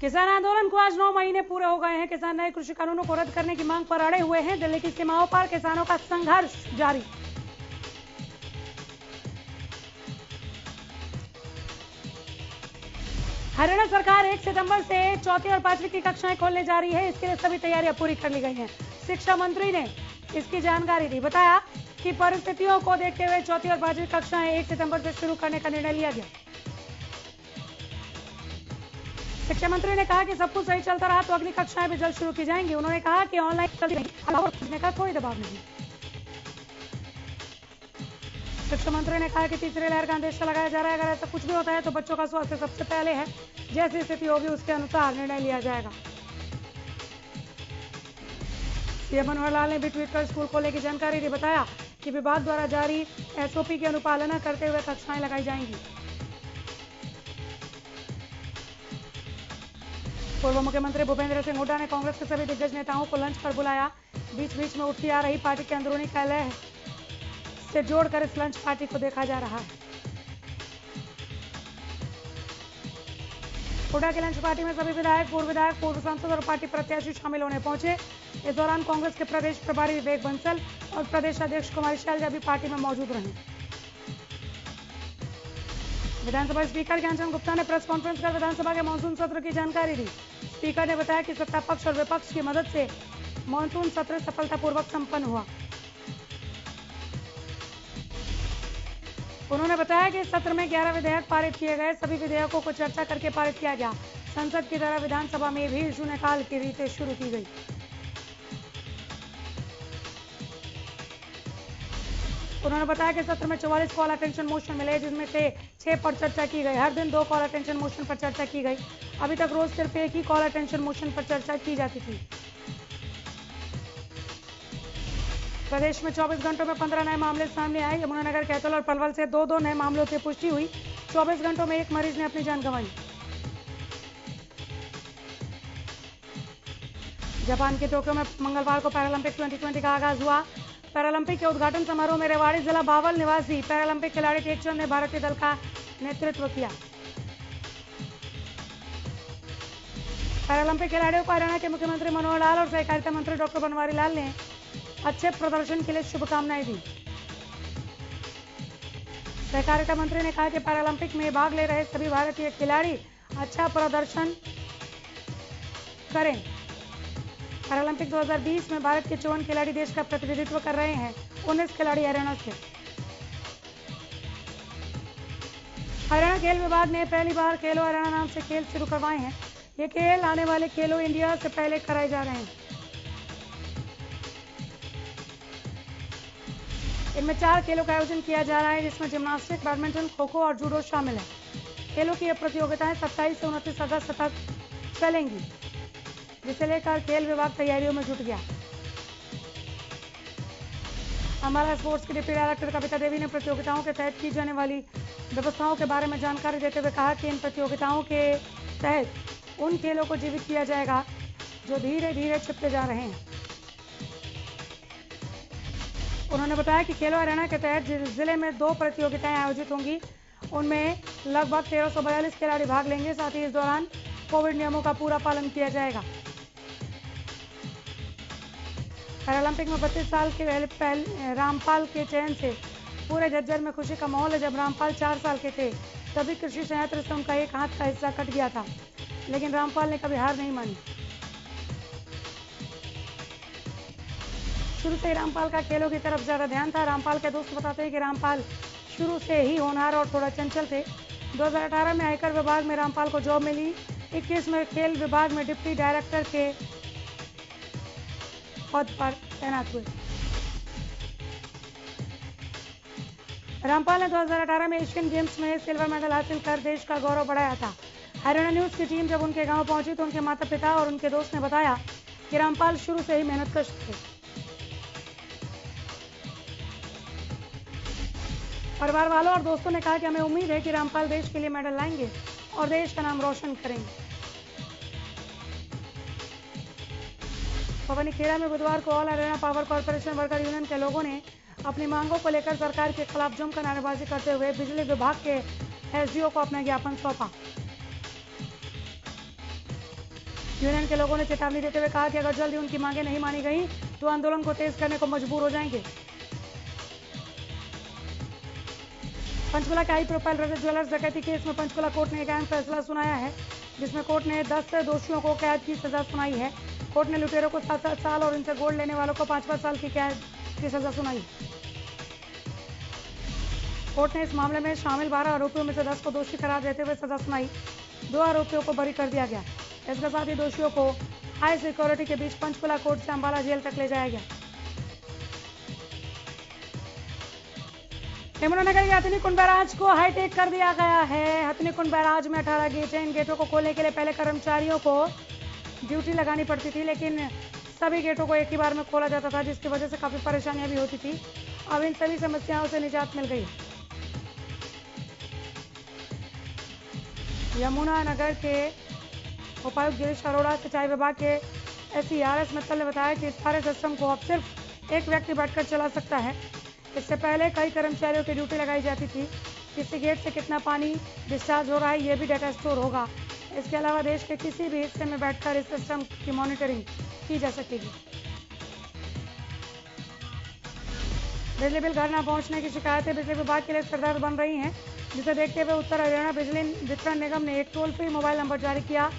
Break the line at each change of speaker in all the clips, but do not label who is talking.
किसान आंदोलन को आज 9 महीने पूरे हो गए हैं। किसान नए कृषि कानूनों को रद्द करने की मांग पर अड़े हुए हैं। दिल्ली की सीमाओं पर किसानों का संघर्ष जारी। हरियाणा सरकार 1 सितंबर से चौथी और पांचवी की कक्षाएं खोलने जा रही है। इसके लिए सभी तैयारियां पूरी कर ली गई हैं। शिक्षा मंत्री ने इसकी जानकारी दी। बताया कि परिस्थितियों को देखते हुए चौथी और पांचवी कक्षाएं 1 सितंबर से शुरू करने का निर्णय लिया गया। शिक्षा मंत्री ने कहा कि सब कुछ सही चलता रहा तो अगली कक्षाएं भी जल्द शुरू की जाएंगी। उन्होंने कहा कि ऑनलाइन का कोई दबाव नहीं। शिक्षा मंत्री ने कहा कि तीसरी लहर का अंदेशा लगाया जा रहा है। अगर ऐसा कुछ भी होता है तो बच्चों का स्वास्थ्य सबसे पहले है। जैसी स्थिति होगी उसके अनुसार निर्णय लिया जाएगा। सीएम मनोहर लाल ने भी ट्वीट कर स्कूल खोलने की जानकारी दी। बताया कि विभाग द्वारा जारी एसओपी की अनुपालना करते हुए कक्षाएं लगाई जाएंगी। पूर्व मुख्यमंत्री भूपेंद्र सिंह हुड्डा ने कांग्रेस के सभी दिग्गज नेताओं को लंच पर बुलाया। बीच बीच में उठती आ रही पार्टी के अंदरूनी कलह से जोड़कर इस लंच पार्टी को देखा जा रहा है। हुड्डा की लंच पार्टी में सभी विधायक, पूर्व सांसद और पार्टी प्रत्याशी शामिल होने पहुंचे। इस दौरान कांग्रेस के प्रदेश प्रभारी विवेक बंसल और प्रदेश अध्यक्ष कुमारी शैलजा भी पार्टी में मौजूद रहे। विधानसभा स्पीकर ज्ञानचंद गुप्ता ने प्रेस कॉन्फ्रेंस कर विधानसभा के मानसून सत्र की जानकारी दी। स्पीकर ने बताया कि सत्ता पक्ष और विपक्ष की मदद से मानसून सत्र सफलतापूर्वक संपन्न हुआ। उन्होंने बताया कि इस सत्र में 11 विधेयक पारित किए गए। सभी विधेयकों को चर्चा करके पारित किया गया। संसद की तरह विधानसभा में भी शून्यकाल की रीतें शुरू की गई। उन्होंने बताया कि सत्र में 44 कॉल अटेंशन मोशन मिले, जिसमें से 6 पर चर्चा की गई। हर दिन 2 कॉल अटेंशन मोशन पर चर्चा की गई। अभी तक रोज सिर्फ एक ही कॉल अटेंशन मोशन पर चर्चा की जाती थी। प्रदेश में 24 घंटों में 15 नए मामले सामने आए। यमुनानगर, कैथल और पलवल से 2-2 नए मामलों की पुष्टि हुई। 24 घंटों में एक मरीज ने अपनी जान गंवाई। जापान के टोक्यो में मंगलवार को पैरालंपिक 2020 का आगाज हुआ। पैरालंपिक के उद्घाटन समारोह में रेवाड़ी जिला बावल निवासी पैरालंपिक खिलाड़ी टेकचंद ने भारतीय दल का नेतृत्व किया। पैरालंपिक खिलाड़ियों को हरियाणा के मुख्यमंत्री मनोहर लाल और सहकारिता मंत्री डॉक्टर बनवारी लाल ने अच्छे प्रदर्शन के लिए शुभकामनाएं दी। सहकारिता मंत्री ने कहा कि पैरालंपिक में भाग ले रहे सभी भारतीय खिलाड़ी अच्छा प्रदर्शन करें। पैरालंपिक 2020 में भारत के 54 खिलाड़ी देश का प्रतिनिधित्व कर रहे हैं। 19 खिलाड़ी हरियाणा से। हरियाणा खेल विभाग ने पहली बार खेलो हरियाणा नाम से खेल शुरू करवाए हैं। ये खेल आने वाले खेलो इंडिया से पहले कराए जा रहे हैं। इनमें 4 खेलों का आयोजन किया जा रहा है, जिसमें जिम्नास्टिक, बैडमिंटन, खो खो और जूडो शामिल है। खेलों की ये प्रतियोगिताएं 27 से 29 अगस्त तक चलेंगी, जिसे लेकर खेल विभाग तैयारियों में जुट गया। अम्बाला स्पोर्ट्स की डिप्टी डायरेक्टर कविता देवी ने प्रतियोगिताओं के तहत की जाने वाली व्यवस्थाओं के बारे में जानकारी देते हुए कहा कि इन प्रतियोगिताओं के तहत उन खेलों को जीवित किया जाएगा जो धीरे धीरे छिपते जा रहे हैं। उन्होंने बताया कि खेलो हरियाणा के तहत जिले में 2 प्रतियोगिताएं आयोजित होंगी। उनमें लगभग 1342 खिलाड़ी भाग लेंगे। साथ ही इस दौरान कोविड नियमों का पूरा पालन किया जाएगा। पैरालंपिक में 32 साल के रामपाल के चयन से पूरे झज्जर में खुशी का माहौल है। जब रामपाल 4 साल के थे तभी कृषि संयंत्र से उनका एक हाथ का हिस्सा कट गया था, लेकिन रामपाल ने कभी हार नहीं मानी। शुरू से ही रामपाल का खेलों की तरफ ज्यादा ध्यान था। रामपाल के दोस्त बताते हैं कि रामपाल शुरू से ही होनहार और थोड़ा चंचल थे। 2018 में आयकर विभाग में रामपाल को जॉब मिली। 21 में खेल विभाग में डिप्टी डायरेक्टर के पद पर तैनात हुए। रामपाल ने 2018 में एशियन गेम्स में सिल्वर मेडल हासिल कर देश का गौरव बढ़ाया था। हरियाणा न्यूज की टीम जब उनके गांव पहुंची तो उनके माता पिता और उनके दोस्त ने बताया कि रामपाल शुरू से ही मेहनतकश थे। परिवार वालों और दोस्तों ने कहा कि हमें उम्मीद है कि रामपाल देश के लिए मेडल लाएंगे और देश का नाम रोशन करेंगे। पवनीखेड़ा में बुधवार को all Haryana power corporation worker union के लोगों ने अपनी मांगों को लेकर सरकार के खिलाफ जमकर नारेबाजी करते हुए बिजली विभाग के एसडीओ को अपना ज्ञापन सौंपा। यूनियन के लोगों ने चेतावनी देते हुए कहा कि अगर जल्द ही उनकी मांगें नहीं मानी गई तो आंदोलन को तेज करने को मजबूर हो जाएंगे। पंचकुला के हाई प्रोफाइल रजत ज्वेलर्स डकैती केस में पंचकुला कोर्ट ने एक अहम फैसला सुनाया है, जिसमें कोर्ट ने 10 दोषियों को कैद की सजा सुनाई है। कोर्ट ने लुटेरों को 7-7 साल और इनसे गोल्ड लेने वालों को 5-5 साल की कैद की सजा सुनाई। कोर्ट ने इस मामले में शामिल 12 आरोपियों में से 10 को दोषी करार देते हुए सजा सुनाई। 2 आरोपियों को बरी कर दिया गया। इसके साथ ही दोषियों को हाई सिक्योरिटी के बीच पंचकुला कोर्ट से अंबाला जेल तक ले जाया गया। यमुनानगर के हथनीकुंड बैराज को हाईटेक कर दिया गया है। हथनीकुंड बैराज में 18 गेट हैं। इन गेटों को खोलने के लिए पहले कर्मचारियों को ड्यूटी लगानी पड़ती थी, लेकिन सभी गेटों को एक ही बार में खोला जाता था, जिसकी वजह से काफी परेशानियां भी होती थी। अब इन सभी समस्याओं से निजात मिल गई। यमुनानगर के उपायुक्त गिरीश अरोड़ा, सिंचाई विभाग के SERS मित्तल ने बताया कि इस सारे सिस्टम को अब सिर्फ एक व्यक्ति बैठकर चला सकता है। इससे पहले कई कर्मचारियों की ड्यूटी लगाई जाती थी। किसी गेट से कितना पानी डिस्चार्ज हो रहा है, ये भी डाटा स्टोर होगा। इसके अलावा देश के किसी भी हिस्से में बैठकर इस सिस्टम की मॉनिटरिंग की जा सकेगी। बिजली बिल घर न पहुंचने की शिकायतें बिजली विभाग के लिए सरदर्द बन रही हैं, जिसे देखते हुए उत्तर हरियाणा बिजली वितरण निगम ने एक टोल फ्री मोबाइल नंबर जारी किया।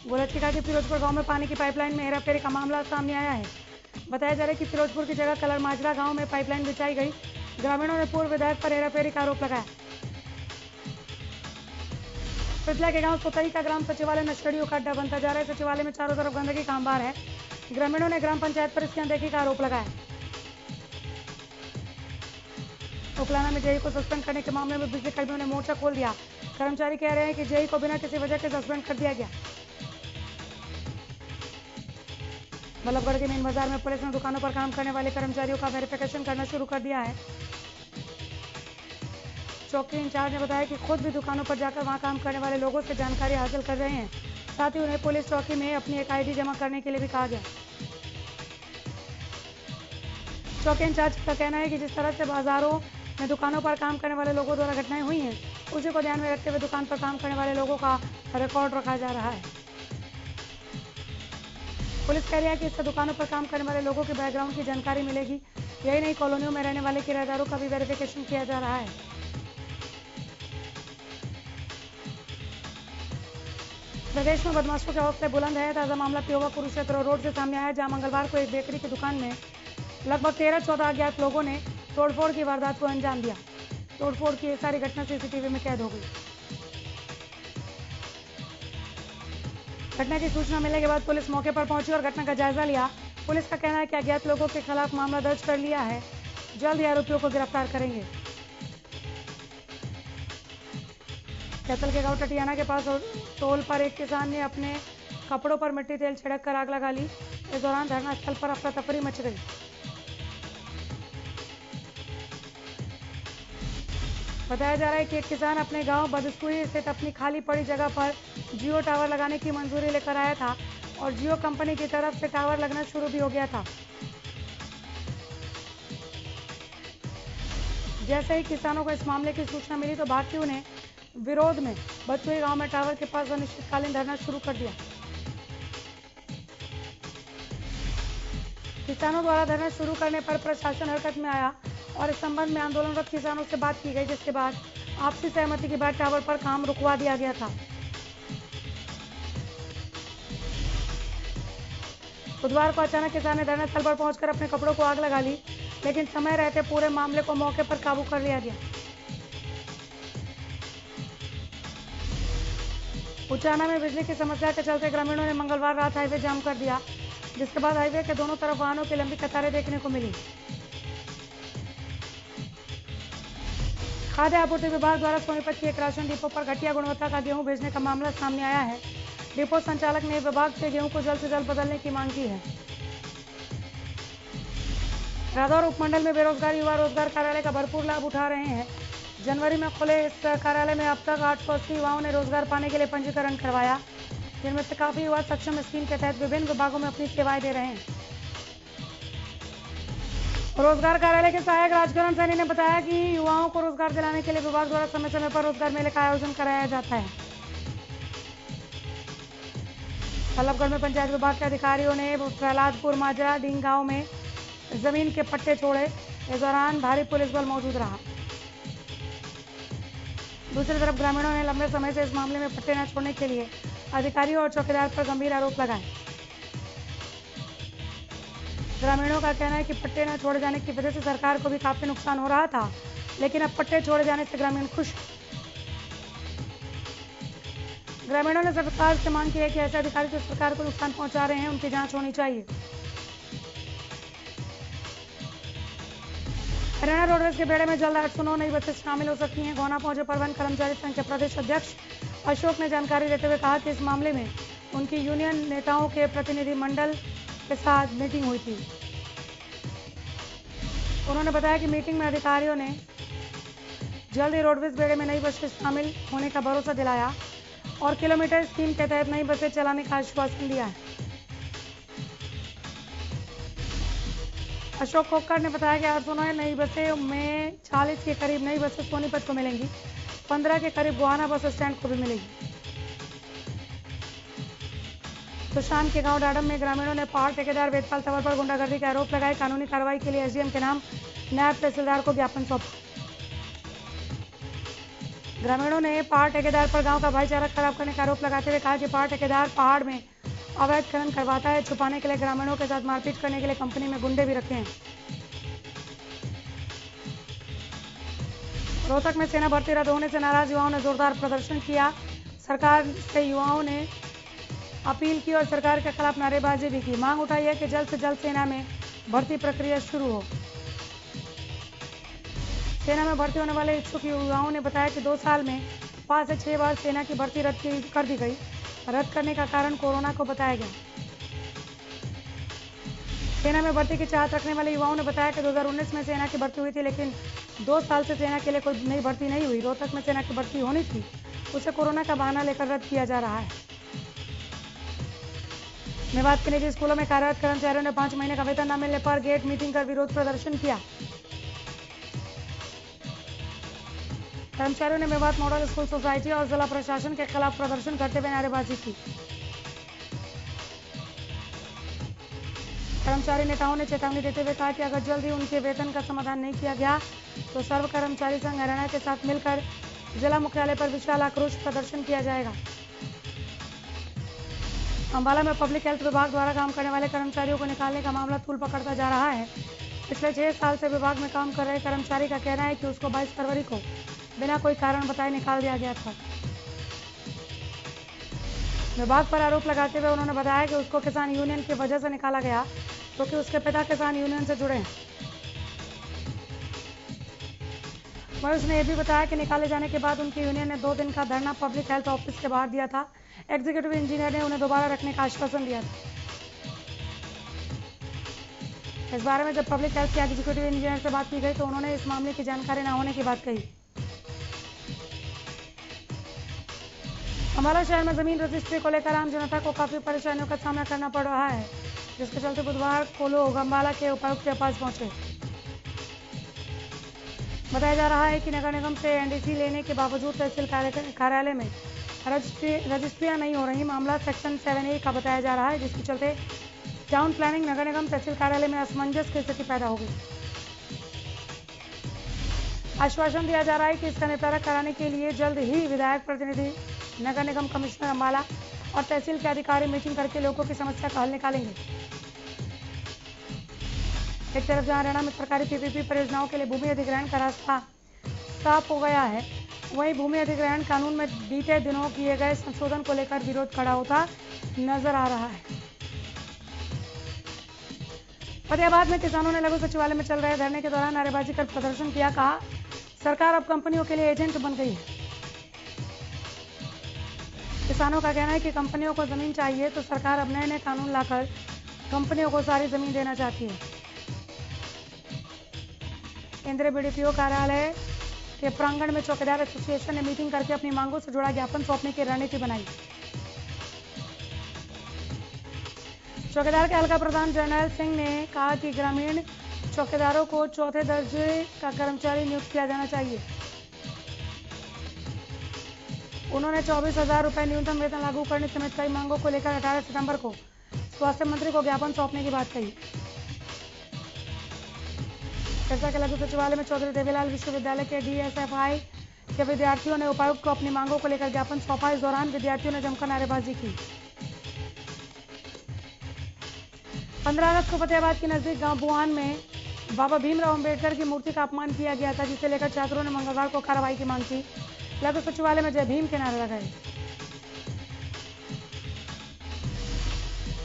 गोलचकिका के फिरोजपुर गांव में पानी की पाइपलाइन में हेराफेरी का मामला सामने आया है। बताया जा रहा है कि फिरोजपुर की जगह कलर माजरा गांव में पाइपलाइन बिछाई गई। ग्रामीणों ने पूर्व विधायक पर हेराफेरी का आरोप लगाया। पिछला के गांव सोतई का ग्राम सचिवालय नशकड़ियों का अड्डा बनता जा रहा है। सचिवालय में चारों तरफ गंदगी का अंबार है। ग्रामीणों ने ग्राम पंचायत पर इसकी अनदेखी का आरोप लगाया। उकलाना में जेई को सस्पेंड करने के मामले में बिजली कर्मियों ने मोर्चा खोल दिया। कर्मचारी कह रहे हैं कि जेई को बिना किसी वजह के सस्पेंड कर दिया गया। बल्लभगढ़ के मेन बाजार में पुलिस ने दुकानों पर काम करने वाले कर्मचारियों का वेरिफिकेशन करना शुरू कर दिया है। चौकी इंचार्ज ने बताया कि खुद भी दुकानों पर जाकर वहां काम करने वाले लोगों से जानकारी हासिल कर रहे हैं। साथ ही उन्हें पुलिस चौकी में अपनी एक ID जमा करने के लिए भी कहा गया। चौकी इंचार्ज का कहना है कि जिस तरह से बाजारों में दुकानों पर काम करने वाले लोगों द्वारा घटनाएं हुई हैं, उसी को ध्यान में रखते हुए दुकान पर काम करने वाले लोगों का रिकॉर्ड रखा जा रहा है। पुलिस कह रही है कि इससे दुकानों पर काम करने वाले लोगों के बैकग्राउंड की जानकारी मिलेगी। यही नहीं, कॉलोनियों में रहने वाले किराएदारों का भी वेरिफिकेशन किया जा रहा है। प्रदेश में बदमाशों के हौसले बुलंद है। ताजा मामला पियोवा कुरुक्षेत्र रोड से सामने आया, जहां मंगलवार को एक बेकरी की दुकान में लगभग 13-14 अज्ञात लोगों ने तोड़फोड़ की वारदात को अंजाम दिया। तोड़फोड़ की सारी घटना CCTV में कैद हो गई। घटना की सूचना मिलने के बाद पुलिस मौके पर पहुंची और घटना का जायजा लिया। पुलिस का कहना है कि अज्ञात लोगों के खिलाफ मामला दर्ज कर लिया है। जल्द ही आरोपियों को गिरफ्तार करेंगे। कैथल के गांव टटियाना के पास टोल पर एक किसान ने अपने कपड़ों पर मिट्टी तेल छिड़क कर आग लगा ली। इस दौरान धरना स्थल पर अफरा तफरी मच गई। बताया जा रहा है कि एक किसान अपने गांव बदस्तूरी स्थित अपनी खाली पड़ी जगह पर जियो टावर लगाने की मंजूरी लेकर आया था और जियो कंपनी की तरफ से टावर लगना शुरू भी हो गया था। जैसे ही किसानों को इस मामले की सूचना मिली तो भाकियों ने विरोध में बदस्तूरी गांव में टावर के पास अनिश्चितकालीन धरना शुरू कर दिया। किसानों द्वारा धरना शुरू करने पर प्रशासन हरकत में आया और इस संबंध में आंदोलनरत किसानों से बात की गई, जिसके बाद आपसी सहमति के बाद टावर पर काम रुकवा दिया गया था। बुधवार को अचानक किसान ने धरना स्थल पर पहुंचकर अपने कपड़ों को आग लगा ली, लेकिन समय रहते पूरे मामले को मौके पर काबू कर लिया गया। उचाना में बिजली की समस्या के चलते ग्रामीणों ने मंगलवार रात हाईवे जाम कर दिया, जिसके बाद हाईवे के दोनों तरफ वाहनों की लंबी कतारें देखने को मिली। खाद्य आपूर्ति विभाग द्वारा सोनीपत की एक राशन डिपो पर घटिया गुणवत्ता का गेहूं भेजने का मामला सामने आया है। डिपो संचालक ने विभाग से गेहूं को जल्द से जल्द बदलने की मांग की है। रादौर उपमंडल में बेरोजगार युवा रोजगार कार्यालय का भरपूर लाभ उठा रहे हैं। जनवरी में खुले इस कार्यालय में अब तक 880 युवाओं ने रोजगार पाने के लिए पंजीकरण करवाया, जिनमें से काफी युवा सक्षम स्कीम के तहत विभिन्न विभागों में अपनी सेवाएं दे रहे हैं। रोजगार कार्यालय के सहायक राजकरण सैनी ने बताया कि युवाओं को रोजगार दिलाने के लिए विभाग द्वारा समय समय पर रोजगार मेले का आयोजन कराया जाता है। बल्लभगढ़ में पंचायत विभाग के अधिकारियों ने प्रहलादपुर माजरा डींग गांव में जमीन के पट्टे छोड़े। इस दौरान भारी पुलिस बल मौजूद रहा। दूसरी तरफ ग्रामीणों ने लंबे समय से इस मामले में पट्टे न छोड़ने के लिए अधिकारियों और चौकीदार पर गंभीर आरोप लगाए। ग्रामीणों का कहना है कि पट्टे न छोड़े जाने की वजह से सरकार को भी काफी नुकसान हो रहा था, लेकिन अब पट्टे छोड़े जाने से ग्रामीण खुश। ग्रामीणों ने सरकार से मांग की है कि ऐसे अधिकारी जो सरकार को नुकसान पहुंचा रहे हैं उनकी जांच होनी चाहिए। हरियाणा रोडवेज के बेड़े में जल्द 809 नई बसें शामिल हो सकती हैं। गोना पहुंचे परिवहन कर्मचारी संघ के प्रदेश अध्यक्ष अशोक ने जानकारी देते हुए कहा कि इस मामले में उनकी यूनियन नेताओं के प्रतिनिधि मंडल के साथ मीटिंग हुई थी। उन्होंने बताया कि मीटिंग में अधिकारियों ने जल्द ही रोडवेज बेड़े में नई बसें शामिल होने का भरोसा दिलाया और किलोमीटर स्कीम के तहत नई बसें चलाने का आश्वासन दिया है। अशोक कोक्कर ने बताया कि 809 नई बसें में 40 के करीब नई बसें सोनीपत को मिलेंगी, 15 के करीब गोहाना बस स्टैंड को भी मिलेगी। तो शाम के गांव डाडम में ग्रामीणों ने पहाड़ ठेकेदार वेदपाल तंवर पर गुंडागर्दी के आरोप लगाए। कानूनी कार्रवाई के लिए एसडीएम के नाम नायब तहसीलदार को ज्ञापन सौंपा। ग्रामीणों ने पहाड़ ठेकेदार पर गांव का भाईचारा खराब करने का आरोप लगाते हुए कहा कि पहाड़ ठेकेदार पहाड़ में अवैध खनन करवाता है। छुपाने के लिए ग्रामीणों के साथ मारपीट करने के लिए कंपनी में गुंडे भी रखे हैं। रोहतक में सेना भर्ती रद्द होने से नाराज युवाओं ने जोरदार प्रदर्शन किया। सरकार से युवाओं ने अपील की और सरकार के खिलाफ नारेबाजी भी की। मांग उठाई है कि जल्द से जल्द सेना में भर्ती प्रक्रिया शुरू हो। सेना में भर्ती होने वाले इच्छुक युवाओं ने बताया कि 2 साल में 5 से 6 बार सेना की भर्ती रद्द कर दी गई। रद्द करने का कारण कोरोना को बताया गया। सेना में भर्ती की चाहत रखने वाले युवाओं ने बताया कि 2019 में सेना की भर्ती हुई थी, लेकिन 2 साल से सेना के लिए कोई नई भर्ती नहीं हुई। रोहतक में सेना की भर्ती होनी थी, उसे कोरोना का बहाना लेकर रद्द किया जा रहा है। मेवात के निजी स्कूलों में कार्यरत कर्मचारियों ने 5 महीने का वेतन न मिलने पर गेट मीटिंग कर विरोध प्रदर्शन किया। कर्मचारियों ने मेवात मॉडल स्कूल सोसाइटी और जिला प्रशासन के खिलाफ प्रदर्शन करते हुए नारेबाजी की। कर्मचारी नेताओं ने चेतावनी देते हुए कहा कि अगर जल्द ही उनके वेतन का समाधान नहीं किया गया तो सर्व कर्मचारी संघ हरियाणा के साथ मिलकर जिला मुख्यालय पर विशाल आक्रोश प्रदर्शन किया जाएगा। अंबाला में पब्लिक हेल्थ विभाग द्वारा काम करने वाले कर्मचारियों को निकालने का मामला तूल पकड़ता जा रहा है। पिछले 6 साल से विभाग में काम कर रहे कर्मचारी का कहना है कि उसको 22 फरवरी को बिना कोई कारण बताए निकाल दिया गया था। विभाग पर आरोप लगाते हुए उन्होंने बताया कि उसको किसान यूनियन की वजह से निकाला गया, क्योंकि उसके पिता किसान यूनियन से जुड़े हैं। वहीं उसने ये भी बताया कि निकाले जाने के बाद उनकी यूनियन ने 2 दिन का धरना पब्लिक हेल्थ ऑफिस के बाहर दिया था। एग्जीक्यूटिव इंजीनियर ने उन्हें दोबारा रखने का आश्वासन दिया था। इस बारे में जब पब्लिक हेल्थ के एग्जीक्यूटिव इंजीनियर से बात की गई तो उन्होंने इस मामले की जानकारी न होने की बात कही। अंबाला शहर में जमीन रजिस्ट्री को लेकर आम जनता को काफी परेशानियों का सामना करना पड़ रहा है, जिसके चलते बुधवार को लोग अंबाला के उपायुक्त के पास पहुंचे। बताया जा रहा है कि नगर निगम से एनडीसी लेने के बावजूद तहसील कार्यालय में रजिस्ट्रियां नहीं हो रही। मामला सेक्शन 7A का बताया जा रहा है, जिसके चलते टाउन प्लानिंग नगर निगम तहसील कार्यालय में असमंजस की स्थिति पैदा हो गई। आश्वासन दिया जा रहा है कि इसका निपटारा कराने के लिए जल्द ही विधायक प्रतिनिधि, नगर निगम कमिश्नर अंबाला और तहसील के अधिकारी मीटिंग करके लोगों की समस्या का हल निकालेंगे। एक तरफ जहां हरियाणा में सरकारी पीपीपी परियोजनाओं के लिए भूमि अधिग्रहण का रास्ता साफ हो गया है, वहीं भूमि अधिग्रहण कानून में बीते दिनों किए गए संशोधन को लेकर विरोध खड़ा होता नजर आ रहा है। फतेहाबाद में किसानों ने लघु सचिवालय में चल रहे धरने के दौरान नारेबाजी कर प्रदर्शन किया। कहा, सरकार अब कंपनियों के लिए एजेंट बन गई है। किसानों का कहना है कि कंपनियों को जमीन चाहिए तो सरकार अब नए कानून लाकर कंपनियों को सारी जमीन देना चाहती है। केंद्रीय बीडीपीओ कार्यालय के प्रांगण में चौकीदार एसोसिएशन ने मीटिंग करके अपनी मांगों से जुड़ा ज्ञापन सौंपने की रणनीति बनाई। चौकीदार के हल्का प्रधान जर्नैल सिंह ने कहा कि ग्रामीण चौकीदारों को चौथे दर्जे का कर्मचारी नियुक्त किया जाना चाहिए। उन्होंने 24,000 रुपये न्यूनतम वेतन लागू करने समेत कई मांगों को लेकर 18 सितंबर को स्वास्थ्य मंत्री को ज्ञापन सौंपने की बात कही। सिरसा के लघु सचिवालय में चौधरी देवीलाल विश्वविद्यालय के DSFI के विद्यार्थियों ने उपायुक्त को अपनी मांगों को लेकर ज्ञापन सौंपा। इस दौरान विद्यार्थियों ने जमकर नारेबाजी की। 15 अगस्त को फतेहाबाद के नजदीक गांव बुआन में बाबा भीमराव अंबेडकर की मूर्ति का अपमान किया गया था, जिसे लेकर छात्रों ने मंगलवार को कार्रवाई की मांग की। लघु सचिवालय में जय भीम के नारे लगाए।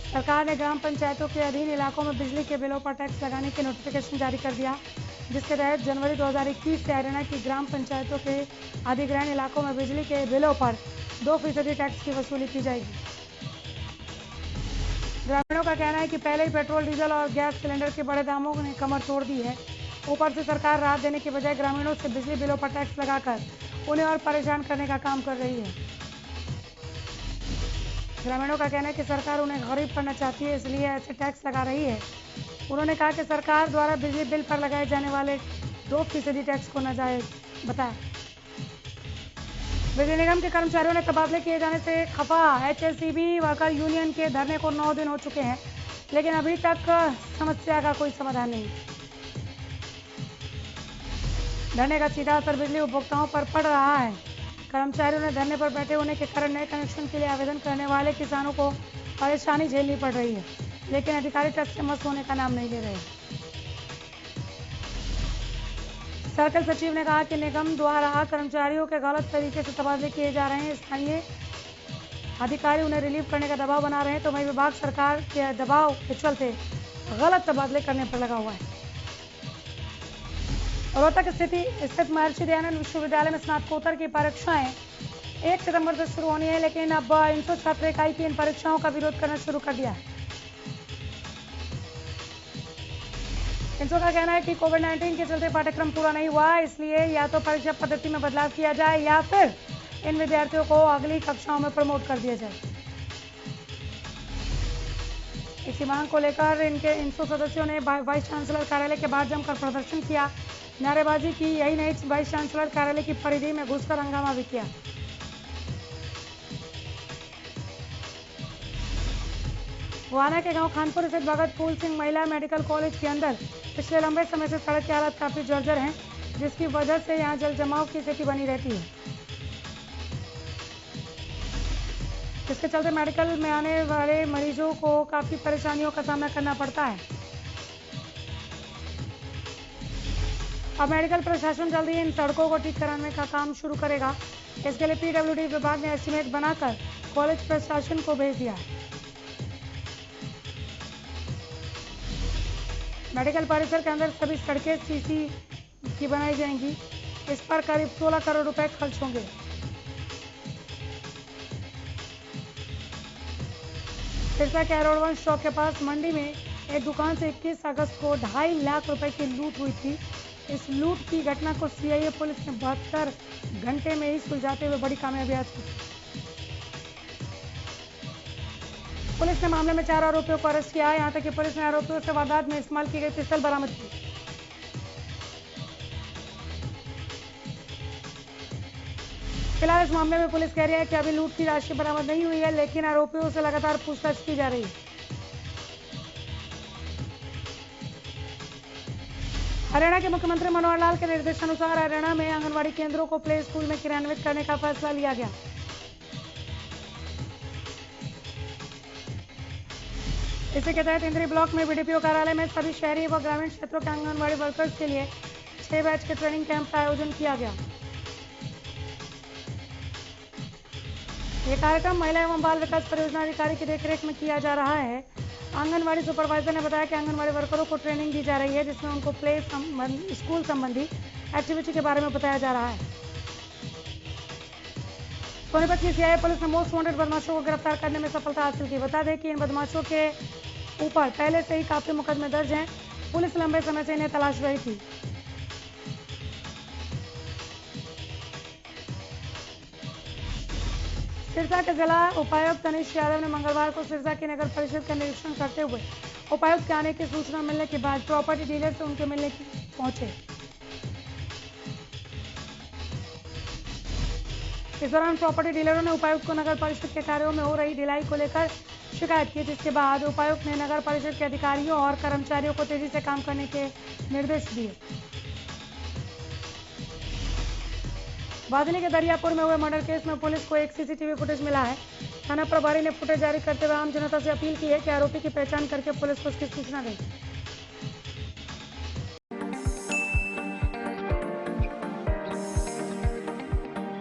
सरकार ने ग्राम पंचायतों के अधीन इलाकों में बिजली के बिलों पर टैक्स लगाने की नोटिफिकेशन जारी कर दिया, जिसके तहत जनवरी 2021 से हरियाणा की ग्राम पंचायतों के अधिग्रहण इलाकों में बिजली के बिलों पर 2% टैक्स की वसूली की जाएगी। ग्रामीणों का कहना है कि पहले ही पेट्रोल, डीजल और गैस सिलेंडर के बड़े दामों ने कमर तोड़ दी है। ऊपर से सरकार राहत देने के बजाय ग्रामीणों से बिजली बिलों पर टैक्स लगाकर उन्हें और परेशान करने का काम कर रही है। ग्रामीणों का कहना है कि सरकार उन्हें गरीब करना चाहती है, इसलिए ऐसे टैक्स लगा रही है। उन्होंने कहा कि सरकार द्वारा बिजली बिल पर लगाए जाने वाले 2% टैक्स को नाजायज बताया। बिजली निगम के कर्मचारियों ने तबादले किए जाने से खफा। HSEB वर्कर यूनियन के धरने को 9 दिन हो चुके हैं, लेकिन अभी तक समस्या का कोई समाधान नहीं। धरने का सीधा असर बिजली उपभोक्ताओं पर पड़ रहा है। कर्मचारियों ने धरने पर बैठे होने के कारण नए कनेक्शन के लिए आवेदन करने वाले किसानों को परेशानी झेलनी पड़ रही है, लेकिन अधिकारी टैक्स से मस्त होने का नाम नहीं ले रहे। सर्कल सचिव ने कहा कि निगम द्वारा कर्मचारियों के गलत तरीके से तबादले किए जा रहे हैं। स्थानीय अधिकारी उन्हें रिलीव करने का दबाव बना रहे हैं, तो वही विभाग सरकार के दबाव के चलते गलत तबादले करने पर लगा हुआ है। रोहतक स्थित महर्षि दयानंद विश्वविद्यालय में स्नातकोत्तर की परीक्षाएं 1 सितंबर से शुरू होनी है, लेकिन अब इंसो छात्र इकाई की इन परीक्षाओं का विरोध करना शुरू कर दिया है। इंसो का कहना है कि कोविड-19 के चलते पाठ्यक्रम पूरा नहीं हुआ, इसलिए या तो परीक्षा पद्धति में बदलाव किया जाए या फिर इन विद्यार्थियों को अगली कक्षाओं में प्रमोट कर दिया जाए। इसी मांग को लेकर इनके इंसो सदस्यों ने वाइस चांसलर कार्यालय के बाहर जमकर प्रदर्शन किया, नारेबाजी की। यही नहीं, वाइस चांसलर कार्यालय की परिधि में घुसकर हंगामा भी किया। गोहाना के गांव खानपुर स्थित भगत फूल सिंह महिला मेडिकल कॉलेज के अंदर पिछले लंबे समय से सड़क की हालत काफी जर्जर है, जिसकी वजह से यहां जल जमाव की स्थिति बनी रहती है, जिसके चलते मेडिकल में आने वाले मरीजों को काफी परेशानियों का सामना करना पड़ता है। अब मेडिकल प्रशासन जल्दी ही इन सड़कों को ठीक कराने का काम शुरू करेगा। इसके लिए PWD विभाग ने एस्टीमेट बनाकर कॉलेज प्रशासन को भेज दिया है। मेडिकल परिसर के अंदर सभी सड़कें CC की बनाई जाएंगी। इस पर करीब 16 करोड़ रुपए खर्च होंगे। सिरसा के अरोड़वंश चौक के पास मंडी में एक दुकान से 21 अगस्त को 2.5 लाख रुपए की लूट हुई थी। इस लूट की घटना को CIA पुलिस ने 72 घंटे में ही सुलझाते हुए बड़ी कामयाबी हासिल की। पुलिस ने मामले में 4 आरोपियों को अरेस्ट किया है। यहां तक कि पुलिस ने आरोपियों से वारदात में इस्तेमाल की गई पिस्टल बरामद की। फिलहाल इस मामले में पुलिस कह रही है कि अभी लूट की राशि बरामद नहीं हुई है, लेकिन आरोपियों से लगातार पूछताछ की जा रही है। हरियाणा के मुख्यमंत्री मनोहर लाल के निर्देशानुसार हरियाणा में आंगनबाड़ी केंद्रों को प्ले स्कूल में क्रियान्वित करने का फैसला लिया गया। इसी के तहत इंद्री ब्लॉक में BDPO कार्यालय में सभी शहरी व ग्रामीण क्षेत्रों के आंगनबाड़ी वर्कर्स के लिए 6 बैच के ट्रेनिंग कैंप का आयोजन किया गया। यह कार्यक्रम महिला एवं बाल विकास परियोजना अधिकारी की देखरेख में किया जा रहा है। आंगनबाड़ी सुपरवाइजर ने बताया कि आंगनबाड़ी वर्करों को ट्रेनिंग दी जा रही है, जिसमें उनको स्कूल संबंधी एक्टिविटी के बारे में बताया जा रहा है। सोनीपत की CIA पुलिस ने मोस्ट वांटेड बदमाशों को गिरफ्तार करने में सफलता हासिल की। बता दें कि इन बदमाशों के ऊपर पहले से ही काफी मुकदमे दर्ज हैं। पुलिस लंबे समय से इन्हें तलाश रही थी। सिरसा के जिला उपायुक्त तनिष यादव ने मंगलवार को सिरसा की नगर परिषद का निरीक्षण करते हुए उपायुक्त के आने की सूचना मिलने के बाद प्रॉपर्टी डीलर से उनके मिलने पहुंचे। इस दौरान प्रॉपर्टी डीलरों ने उपायुक्त को नगर परिषद के कार्यों में हो रही ढिलाई को लेकर शिकायत की, जिसके बाद उपायुक्त ने नगर परिषद के अधिकारियों और कर्मचारियों को तेजी से काम करने के निर्देश दिए। बादली के दरियापुर में हुए मर्डर केस में पुलिस को एक सीसीटीवी फुटेज मिला है। थाना प्रभारी ने फुटेज जारी करते हुए आम जनता से अपील की है कि आरोपी की पहचान करके पुलिस को उसकी सूचना दें।